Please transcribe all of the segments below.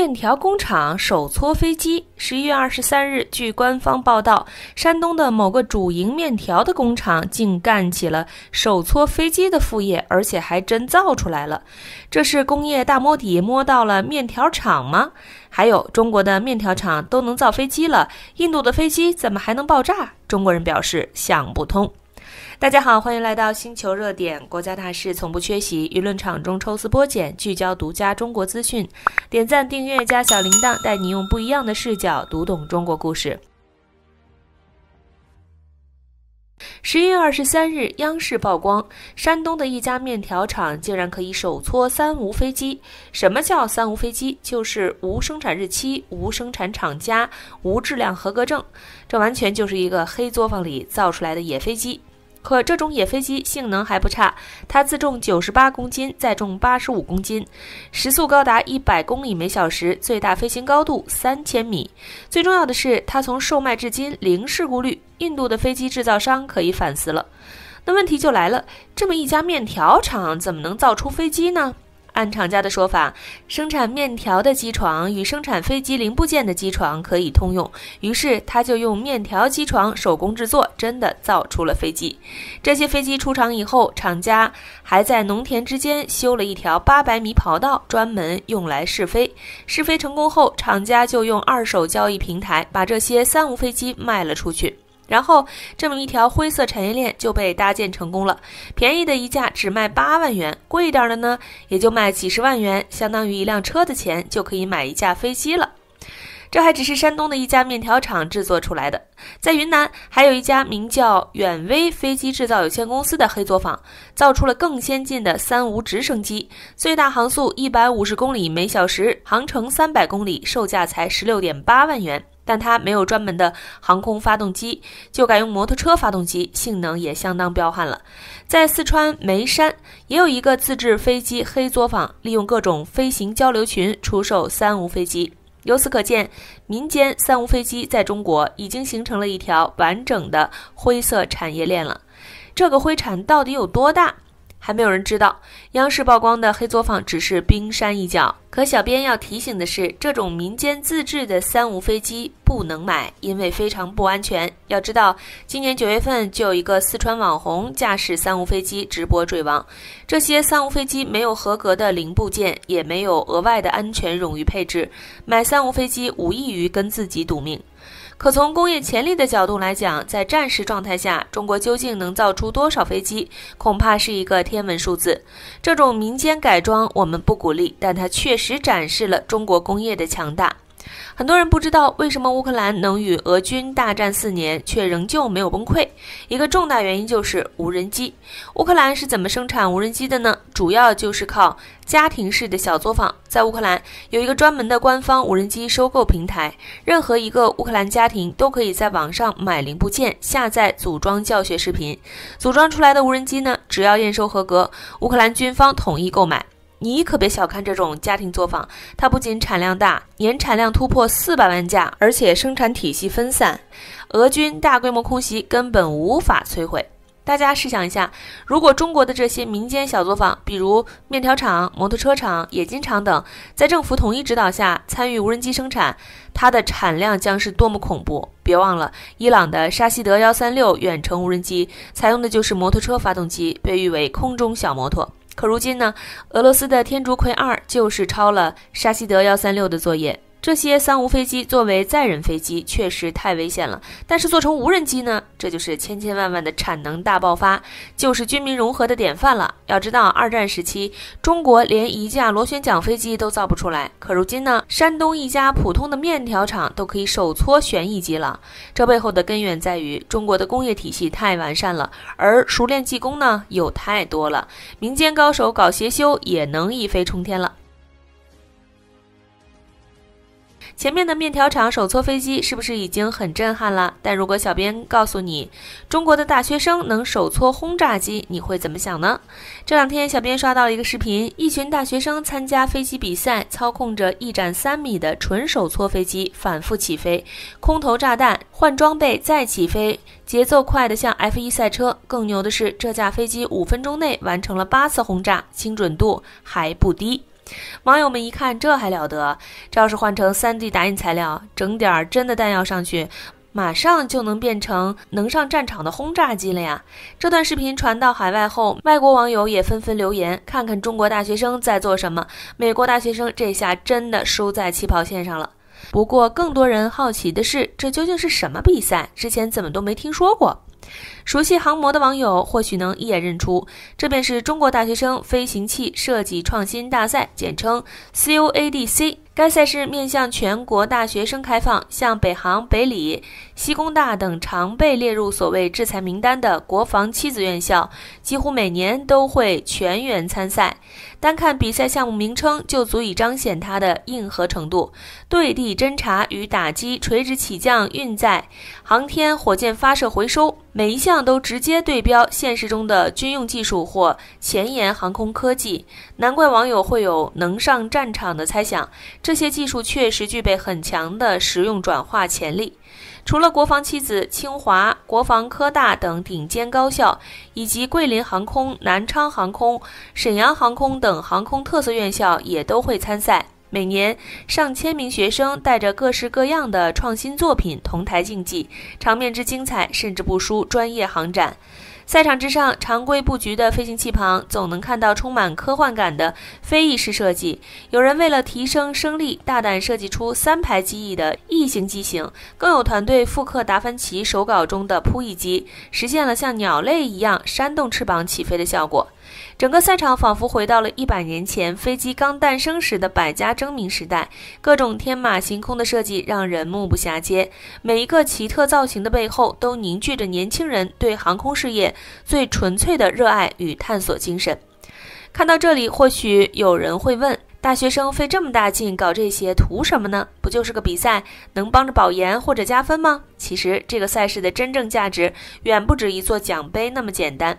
面條工廠手搓飛機。11月23日，據官方報道，山東的某個主營面條的工廠竟幹起了手搓飛機的副業，而且還真造出來了。這是工業大摸底摸到了面條廠嗎？還有，中國的面條廠都能造飛機了，印度的飛機怎麼還能爆炸？中國人表示想不通。大家好，歡迎來到星球熱點，國家大事從不缺席，輿論場中抽絲剝繭，聚焦獨家中國資訊。點讚、訂閱加小鈴鐺，帶你用不一樣的視角讀懂中國故事。11月23日，央視曝光，山東的一家面條廠竟然可以手搓三無飛機。什麼叫三无飛機？就是無生產日期、無生產廠家、無質量合格證。這完全就是一個黑作坊裡造出來的野飛機。可這種野飛機性能還不差，它自重98公斤，載重85公斤，時速高達100公里每小時，最大飛行高度3000米。最重要的是，它從售賣至今零事故率，印度的飛機製造商可以反思了。那問題就來了，這麼一家面條廠怎麼能造出飛機呢？按廠家的說法，生產面條的機床與生產飛機零部件的機床可以通用，於是他就用面條機床手工制作，真的造出了飛機。這些飛機出廠以後，廠家還在農田之間修了一條800米跑道，專門用來試飛。試飛成功後，廠家就用二手交易平台把這些三无飛機賣了出去。然後，這麼一條灰色產業鏈就被搭建成功了。便宜的一架只賣8萬元，貴一點的呢，也就賣幾十萬元，相當於一輛車的錢就可以買一架飛機了。這還只是山東的一家面條廠制作出來的，在雲南還有一家名叫遠威飛機製造有限公司的黑作坊，造出了更先進的三無直升機，最大航速150公里每小時，航程300公里，售價才16.8萬元。但它沒有專門的航空發動機，就改用摩托車發動機，性能也相當彪悍了。在四川眉山也有一個自制飛機黑作坊，利用各種飛行交流群出售三無飛機。由此可見，民間三无飛機在中國已經形成了一條完整的灰色產業鏈了。這個灰產到底有多大？還沒有人知道。央視曝光的黑作坊只是冰山一角，可小編要提醒的是，這種民間自制的三無飛機不能買，因為非常不安全。要知道，今年9月份就有一個四川網紅駕駛三无飛機直播墜亡。這些三无飛機沒有合格的零部件，也沒有額外的安全冗餘配置，買三無飛機無異於跟自己賭命。可從工業潛力的角度來講，在戰時狀態下，中國究竟能造出多少飛機，恐怕是一個天文數字。這種民間改裝我們不鼓勵，但它確實展示了中國工業的強大。很多人不知道為什麼烏克蘭能與俄軍大戰4年，卻仍舊沒有崩潰。一個重大原因就是無人機。烏克蘭是怎麼生產無人機的呢？主要就是靠家庭式的小作坊。在烏克蘭有一個專門的官方無人機收購平台，任何一個烏克蘭家庭都可以在網上買零部件，下載組裝教學視頻。組裝出來的無人機呢，只要驗收合格，烏克蘭軍方統一購買。你可別小看這種家庭作坊，它不僅產量大，年產量突破400萬架，而且生產體系分散，俄軍大規模空襲根本無法摧毀。大家試想一下，如果中國的這些民間小作坊，比如面條廠、摩托車廠、冶金廠等，在政府統一指導下參與無人機生產，它的產量將是多麼恐怖。別忘了，伊朗的沙希德136遠程無人機採用的就是摩托車發動機，被譽為空中小摩托。可如今呢，俄羅斯的天竺葵2就是抄了沙希德136的作業。這些三无飛機作為載人飛機確實太危險了，但是做成無人機呢，這就是千千萬萬的產能大爆發，就是軍民融合的典範了。要知道，二戰時期中國連一架螺旋槳飛機都造不出來，可如今呢，山東一家普通的面條廠都可以手搓旋翼機了。這背後的根源在於中國的工業體系太完善了，而熟練技工呢又太多了，民間高手搞协修也能一飛冲天了。前面的面條廠手搓飛機是不是已經很震撼了？但如果小編告訴你，中國的大學生能手搓轟炸機，你會怎麼想呢？這兩天小編刷到了一個視頻，一群大學生參加飛機比賽，操控着一展3米的純手搓飛機反復起飛，空投炸彈，換裝備再起飛，節奏快得像 F1 賽車。更牛的是，這架飛機5分鐘內完成了8次轟炸，精準度還不低。網友們一看，這還了得，這要是換成 3D 打印材料，整點真的彈藥上去，馬上就能變成能上戰場的轟炸機了呀！這段視頻傳到海外後，外國網友也紛紛留言，看看中國大學生在做什麼，美國大學生這下真的輸在起跑線上了。不過更多人好奇的是，這究竟是什麼比賽？之前怎麼都沒聽說過？熟悉航模的網友或許能一眼認出，這便是中國大學生飛行器設計創新大賽，簡稱 COADC。該賽事面向全國大學生開放，像北航、北理、西工大等常被列入所謂制裁名單的國防七子院校，幾乎每年都會全員參賽。單看比賽項目名稱就足以彰顯它的硬核程度：對地偵察與打擊、垂直起降、運載、航天、火箭發射回收，每一項都直接對標現實中的軍用技術或前沿航空科技。難怪網友會有能上戰場的猜想，這些技術確實具備很強的實用轉化潛力。除了國防七子、清華、國防科大等頂尖高校，以及桂林航空、南昌航空、瀋陽航空等航空特色院校也都會參賽。每年上千名學生帶着各式各樣的創新作品同台競技，場面之精彩甚至不輸專業航展。賽場之上，常規布局的飛行器旁，總能看到充滿科幻感的飛翼式設計。有人為了提升升力，大膽設計出3排機翼的翼型機型，更有團隊復刻達芬奇手稿中的撲翼機，實現了像鳥類一樣扇動翅膀起飛的效果。整個賽場仿佛回到了100年前飛機剛誕生時的百家爭鳴時代，各種天馬行空的設計讓人目不暇接。每一個奇特造型的背後，都凝聚着年輕人對航空事業最純粹的熱愛與探索精神。看到這裡，或許有人會問，大學生費這麼大勁搞這些圖什麼呢？不就是個比賽，能幫着保研或者加分嗎？其實這個賽事的真正價值遠不止一座獎杯那麼簡單。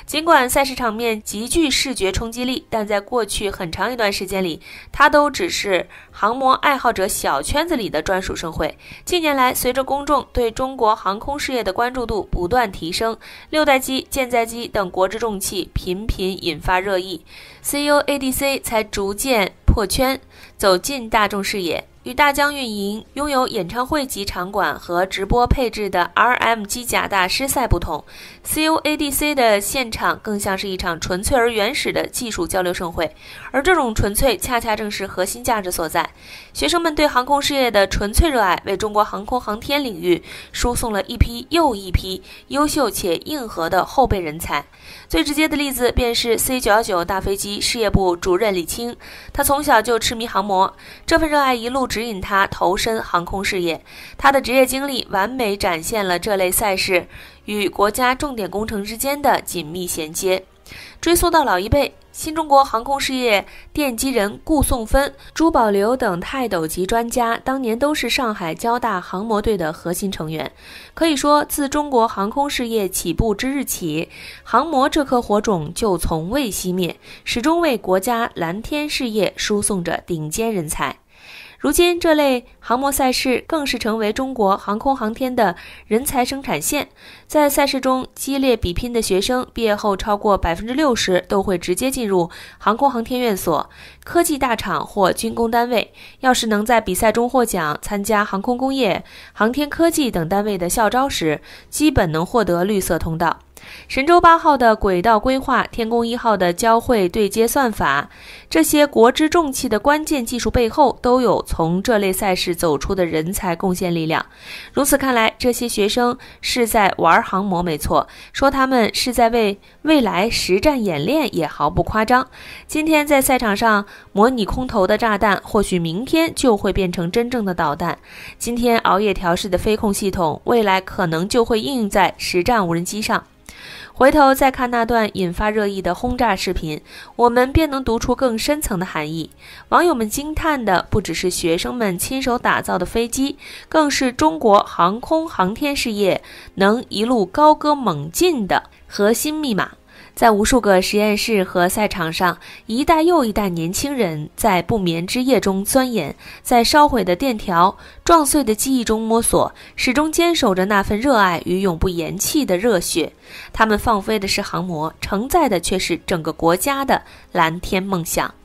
儘管賽事場面極具視覺衝擊力，但在過去很長一段時間裡，它都只是航模愛好者小圈子裡的專屬盛會。近年來，隨着公眾對中國航空事業的關注度不斷提升，6代機、艦載機等國之重器頻頻引發熱議， COADC 才逐漸破圈，走進大眾視野。與大疆運營擁有演唱會級場館和直播配置的 RM 機甲大師賽不同， COADC 的現場更像是一場純粹而原始的技術交流盛會，而這種純粹恰恰正是核心價值所在。學生們對航空事業的純粹熱愛，為中國航空航天領域輸送了一批又一批優秀且硬核的後備人才。最直接的例子便是 C919 大飛機事業部主任李青，他從小就痴迷航模，這份熱愛一路指引他投身航空事業。他的職業經歷完美展現了這類賽事與國家重點工程之間的緊密銜接。追溯到老一輩，新中國航空事業奠基人顧宋芬、朱保留等泰斗級專家，當年都是上海交大航模隊的核心成員。可以說，自中國航空事業起步之日起，航模這顆火種就從未熄滅，始終為國家藍天事業輸送着頂尖人才。如今，這類航模賽事更是成為中國航空航天的人才生產線。在賽事中激烈比拼的學生，畢業後超過60%都會直接進入航空航天院所、科技大廠或軍工單位。要是能在比賽中獲獎，參加航空工業、航天科技等單位的校招時，基本能獲得綠色通道。神舟8號的軌道規劃，天宮1號的交會對接算法，這些國之重器的關鍵技術背後，都有從這類賽事走出的人才貢獻力量。如此看來，這些學生是在玩航模沒錯，說他們是在為未來實戰演練也毫不誇張。今天在賽場上模擬空投的炸彈，或許明天就會變成真正的導彈。今天熬夜調試的飛控系統，未來可能就會應用在實戰無人機上。回頭再看那段引發熱議的轟炸視頻，我們便能讀出更深層的含義。網友們驚嘆的不只是學生們親手打造的飛機，更是中國航空航天事業能一路高歌猛進的核心密碼。在無數個實驗室和賽場上，一代又一代年輕人在不眠之夜中鑽研，在燒毀的電條、撞碎的機翼中摸索，始終堅守着那份熱愛與永不言棄的熱血。他們放飛的是航模，承載的卻是整個國家的藍天夢想。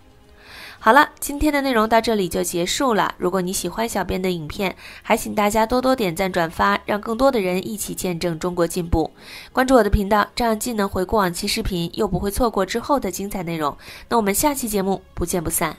好了，今天的內容到這裡就結束了。如果你喜歡小編的影片，還請大家多多點讚轉發，讓更多的人一起見證中國進步。關注我的頻道，這樣既能回顧往期視頻，又不會錯過之後的精彩內容。那我們下期節目不見不散。